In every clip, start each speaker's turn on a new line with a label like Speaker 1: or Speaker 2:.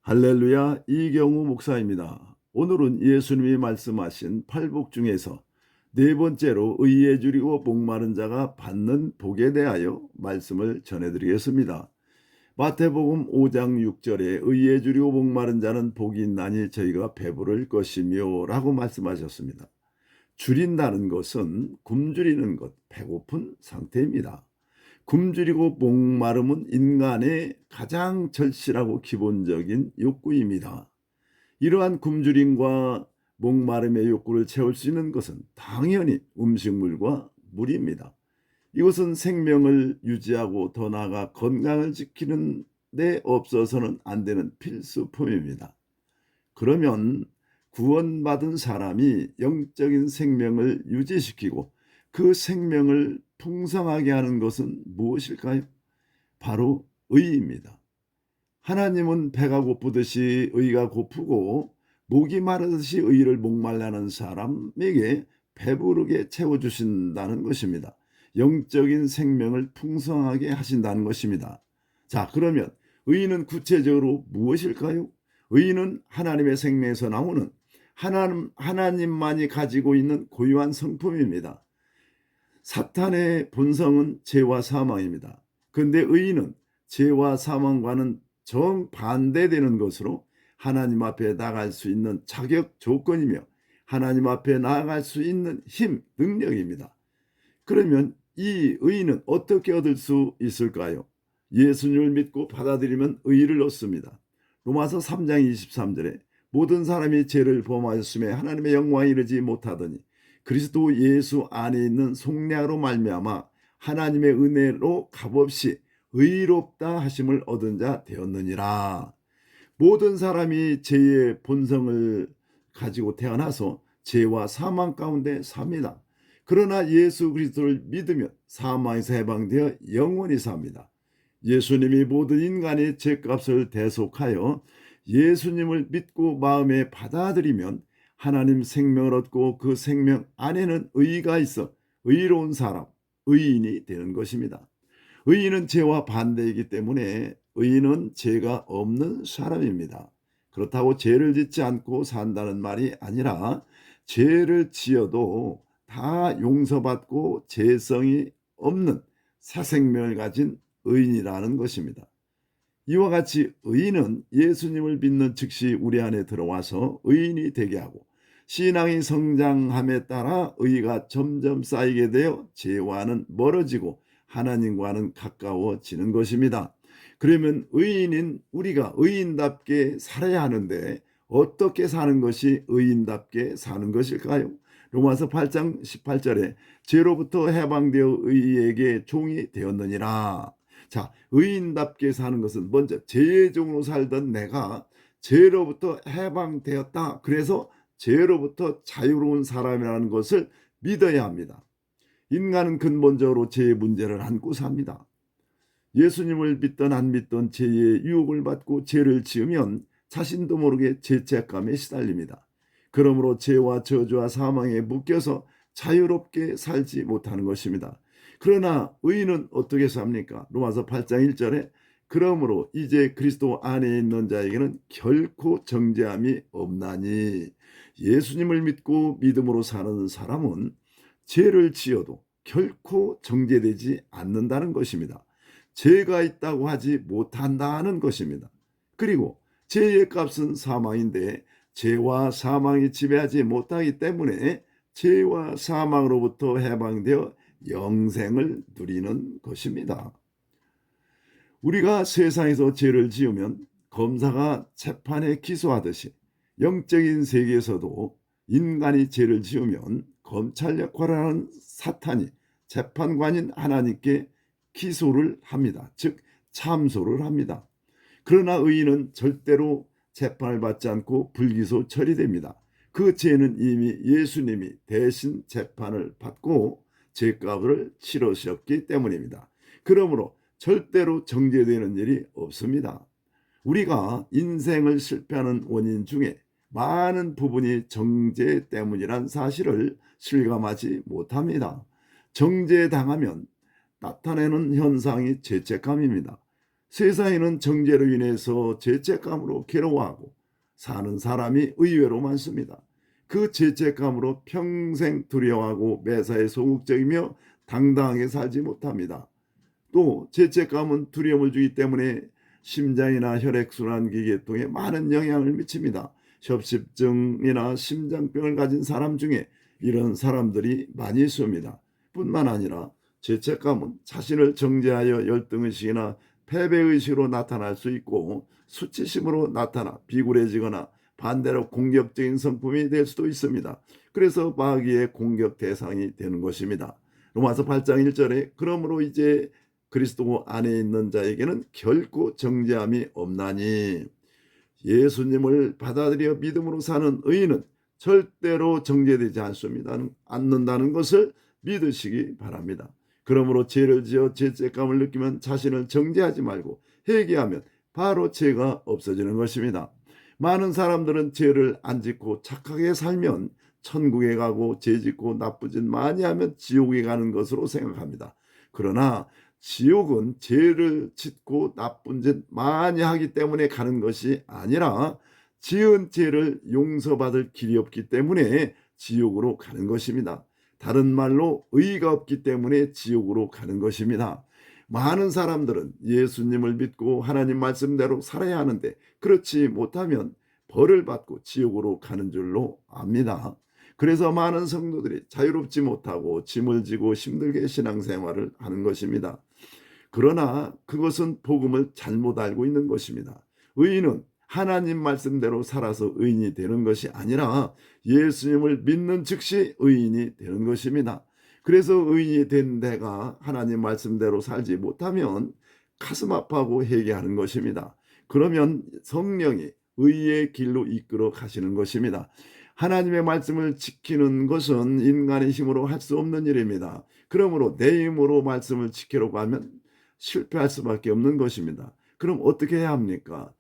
Speaker 1: 할렐루야, 이경우 목사입니다. 오늘은 예수님이 말씀하신 팔복 중에서 네 번째로 의에 줄이고 목마른 자가 받는 복에 대하여 말씀을 전해드리겠습니다. 마태복음 5장 6절에 의에 줄이고 목마른 자는 복이 있나니 저희가 배부를 것이며 라고 말씀하셨습니다. 줄인다는 것은 굶주리는 것, 배고픈 상태입니다. 굶주리고 목마름은 인간의 가장 절실하고 기본적인 욕구입니다. 이러한 굶주림과 목마름의 욕구를 채울 수 있는 것은 당연히 음식물과 물입니다. 이것은 생명을 유지하고 더 나아가 건강을 지키는 데 없어서는 안 되는 필수품입니다. 그러면 구원받은 사람이 영적인 생명을 유지시키고 그 생명을 풍성하게 하는 것은 무엇일까요? 바로 의입니다. 하나님은 배가 고프듯이 의가 고프고 목이 마르듯이 의를 목말라는 사람에게 배부르게 채워주신다는 것입니다. 영적인 생명을 풍성하게 하신다는 것입니다. 자, 그러면 의는 구체적으로 무엇일까요? 의는 하나님의 생명에서 나오는 하나님만이 가지고 있는 고유한 성품입니다. 사탄의 본성은 죄와 사망입니다. 그런데 의인은 죄와 사망과는 정반대되는 것으로 하나님 앞에 나아갈 수 있는 자격 조건이며 하나님 앞에 나아갈 수 있는 힘, 능력입니다. 그러면 이 의인은 어떻게 얻을 수 있을까요? 예수님을 믿고 받아들이면 의를 얻습니다. 로마서 3장 23절에 모든 사람이 죄를 범하였음에 하나님의 영광에 이르지 못하더니 그리스도 예수 안에 있는 속량으로 말미암아 하나님의 은혜로 값없이 의롭다 하심을 얻은 자 되었느니라. 모든 사람이 죄의 본성을 가지고 태어나서 죄와 사망 가운데 삽니다. 그러나 예수 그리스도를 믿으면 사망에서 해방되어 영원히 삽니다. 예수님이 모든 인간의 죄값을 대속하여 예수님을 믿고 마음에 받아들이면 하나님 생명을 얻고 그 생명 안에는 의가 있어 의로운 사람, 의인이 되는 것입니다. 의인은 죄와 반대이기 때문에 의인은 죄가 없는 사람입니다. 그렇다고 죄를 짓지 않고 산다는 말이 아니라 죄를 지어도 다 용서받고 죄성이 없는 새 생명을 가진 의인이라는 것입니다. 이와 같이 의인은 예수님을 믿는 즉시 우리 안에 들어와서 의인이 되게 하고 신앙이 성장함에 따라 의가 점점 쌓이게 되어 죄와는 멀어지고 하나님과는 가까워지는 것입니다. 그러면 의인인 우리가 의인답게 살아야 하는데 어떻게 사는 것이 의인답게 사는 것일까요? 로마서 8장 18절에 죄로부터 해방되어 의에게 종이 되었느니라. 자, 의인답게 사는 것은 먼저 죄의 종으로 살던 내가 죄로부터 해방되었다. 그래서 죄로부터 자유로운 사람이라는 것을 믿어야 합니다. 인간은 근본적으로 죄의 문제를 안고 삽니다. 예수님을 믿던 안 믿던 죄의 유혹을 받고 죄를 지으면 자신도 모르게 죄책감에 시달립니다. 그러므로 죄와 저주와 사망에 묶여서 자유롭게 살지 못하는 것입니다. 그러나 의인은 어떻게 삽니까? 로마서 8장 1절에 그러므로 이제 그리스도 안에 있는 자에게는 결코 정죄함이 없나니 예수님을 믿고 믿음으로 사는 사람은 죄를 지어도 결코 정죄되지 않는다는 것입니다. 죄가 있다고 하지 못한다는 것입니다. 그리고 죄의 값은 사망인데 죄와 사망이 지배하지 못하기 때문에 죄와 사망으로부터 해방되어 영생을 누리는 것입니다. 우리가 세상에서 죄를 지으면 검사가 재판에 기소하듯이 영적인 세계에서도 인간이 죄를 지으면 검찰 역할을 하는 사탄이 재판관인 하나님께 기소를 합니다. 즉 참소를 합니다. 그러나 의인은 절대로 재판을 받지 않고 불기소 처리됩니다. 그 죄는 이미 예수님이 대신 재판을 받고 죄값을 치르셨기 때문입니다. 그러므로 절대로 정죄되는 일이 없습니다. 우리가 인생을 실패하는 원인 중에 많은 부분이 정죄 때문이란 사실을 실감하지 못합니다. 정죄당하면 나타내는 현상이 죄책감입니다. 세상에는 정죄로 인해서 죄책감으로 괴로워하고 사는 사람이 의외로 많습니다. 그 죄책감으로 평생 두려워하고 매사에 소극적이며 당당하게 살지 못합니다. 또 죄책감은 두려움을 주기 때문에 심장이나 혈액순환기 계통에 많은 영향을 미칩니다. 협심증이나 심장병을 가진 사람 중에 이런 사람들이 많이 있습니다. 뿐만 아니라 죄책감은 자신을 정죄하여 열등의식이나 패배의식으로 나타날 수 있고 수치심으로 나타나 비굴해지거나 반대로 공격적인 성품이 될 수도 있습니다. 그래서 마귀의 공격 대상이 되는 것입니다. 로마서 8장 1절에 그러므로 이제 그리스도 안에 있는 자에게는 결코 정죄함이 없나니, 예수님을 받아들여 믿음으로 사는 의인은 절대로 정죄되지 않는다는 것을 믿으시기 바랍니다. 그러므로 죄를 지어 죄책감을 느끼면 자신을 정죄하지 말고 회개하면 바로 죄가 없어지는 것입니다. 많은 사람들은 죄를 안 짓고 착하게 살면 천국에 가고 죄 짓고 나쁜 짓 많이 하면 지옥에 가는 것으로 생각합니다. 그러나 지옥은 죄를 짓고 나쁜 짓 많이 하기 때문에 가는 것이 아니라 지은 죄를 용서받을 길이 없기 때문에 지옥으로 가는 것입니다. 다른 말로 의의가 없기 때문에 지옥으로 가는 것입니다. 많은 사람들은 예수님을 믿고 하나님 말씀대로 살아야 하는데 그렇지 못하면 벌을 받고 지옥으로 가는 줄로 압니다. 그래서 많은 성도들이 자유롭지 못하고 짐을 지고 힘들게 신앙생활을 하는 것입니다. 그러나 그것은 복음을 잘못 알고 있는 것입니다. 의인은 하나님 말씀대로 살아서 의인이 되는 것이 아니라 예수님을 믿는 즉시 의인이 되는 것입니다. 그래서 의인이 된 내가 하나님 말씀대로 살지 못하면 가슴 아파하고 회개하는 것입니다. 그러면 성령이 의의 길로 이끌어 가시는 것입니다. 하나님의 말씀을 지키는 것은 인간의 힘으로 할 수 없는 일입니다. 그러므로 내 힘으로 말씀을 지키려고 하면 실패할 수밖에 없는 것입니다. 그럼 어떻게 해야 합니까?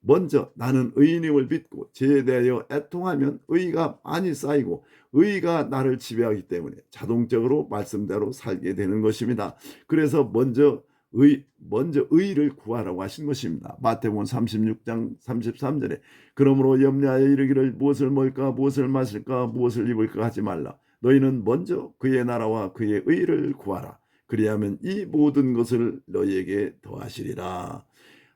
Speaker 1: 먼저 나는 의인임을 믿고 죄에 대하여 애통하면 의의가 많이 쌓이고 의의가 나를 지배하기 때문에 자동적으로 말씀대로 살게 되는 것입니다. 그래서 먼저 의의를 구하라고 하신 것입니다. 마태복음 36장 33절에 그러므로 염려하여 이르기를 무엇을 먹을까 무엇을 마실까 무엇을 입을까 하지 말라. 너희는 먼저 그의 나라와 그의 의의를 구하라. 그리하면 이 모든 것을 너희에게 더하시리라.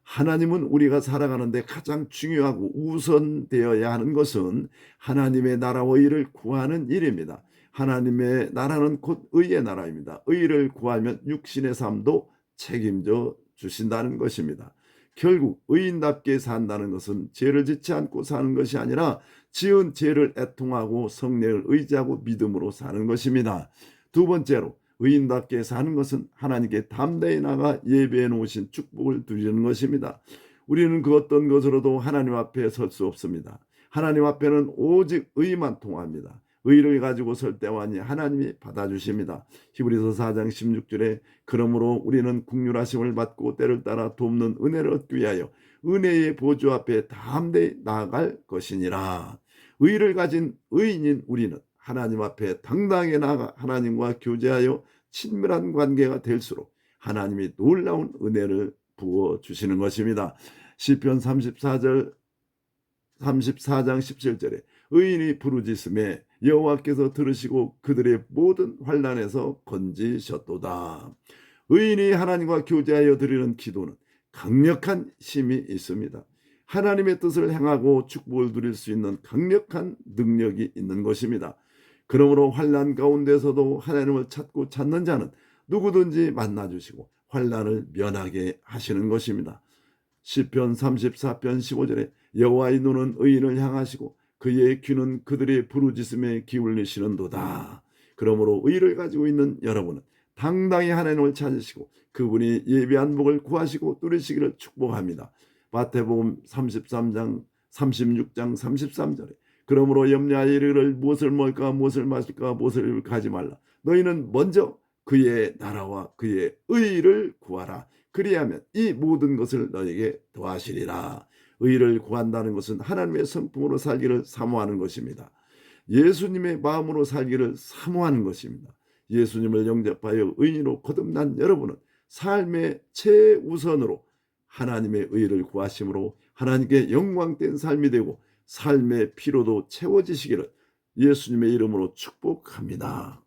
Speaker 1: 하나님은 우리가 살아가는데 가장 중요하고 우선되어야 하는 것은 하나님의 나라와 의를 구하는 일입니다. 하나님의 나라는 곧 의의 나라입니다. 의를 구하면 육신의 삶도 책임져 주신다는 것입니다. 결국 의인답게 산다는 것은 죄를 짓지 않고 사는 것이 아니라 지은 죄를 애통하고 성령을 의지하고 믿음으로 사는 것입니다. 두 번째로 의인답게 사는 것은 하나님께 담대히 나가 예배해 놓으신 축복을 누리는 것입니다. 우리는 그 어떤 것으로도 하나님 앞에 설 수 없습니다. 하나님 앞에는 오직 의만 통합니다. 의를 가지고 설 때만이 하나님이 받아주십니다. 히브리서 4장 16절에 그러므로 우리는 긍휼하심을 받고 때를 따라 돕는 은혜를 얻기 위하여 은혜의 보좌 앞에 담대히 나아갈 것이니라. 의를 가진 의인인 우리는 하나님 앞에 당당하게 나아가 하나님과 교제하여 친밀한 관계가 될수록 하나님이 놀라운 은혜를 부어주시는 것입니다. 시편 34장 17절에 의인이 부르짖음에 여호와께서 들으시고 그들의 모든 환난에서 건지셨도다. 의인이 하나님과 교제하여 드리는 기도는 강력한 힘이 있습니다. 하나님의 뜻을 행하고 축복을 누릴 수 있는 강력한 능력이 있는 것입니다. 그러므로 환난 가운데서도 하나님을 찾고 찾는 자는 누구든지 만나주시고 환난을 면하게 하시는 것입니다. 시편 34편 15절에 여호와의 눈은 의인을 향하시고 그의 귀는 그들의 부르짖음에 기울이시는도다. 그러므로 의를 가지고 있는 여러분은 당당히 하나님을 찾으시고 그분이 예비한 복을 구하시고 누리시기를 축복합니다. 마태복음 33장 36장 33절에 그러므로 염려하여 이르기를 무엇을 먹을까 무엇을 마실까 무엇을 입을까 하지 말라. 너희는 먼저 그의 나라와 그의 의를 구하라. 그리하면 이 모든 것을 너에게 더하시리라. 의를 구한다는 것은 하나님의 성품으로 살기를 사모하는 것입니다. 예수님의 마음으로 살기를 사모하는 것입니다. 예수님을 영접하여 의인으로 거듭난 여러분은 삶의 최우선으로 하나님의 의를 구하심으로 하나님께 영광된 삶이 되고 삶의 피로도 채워지시기를 예수님의 이름으로 축복합니다.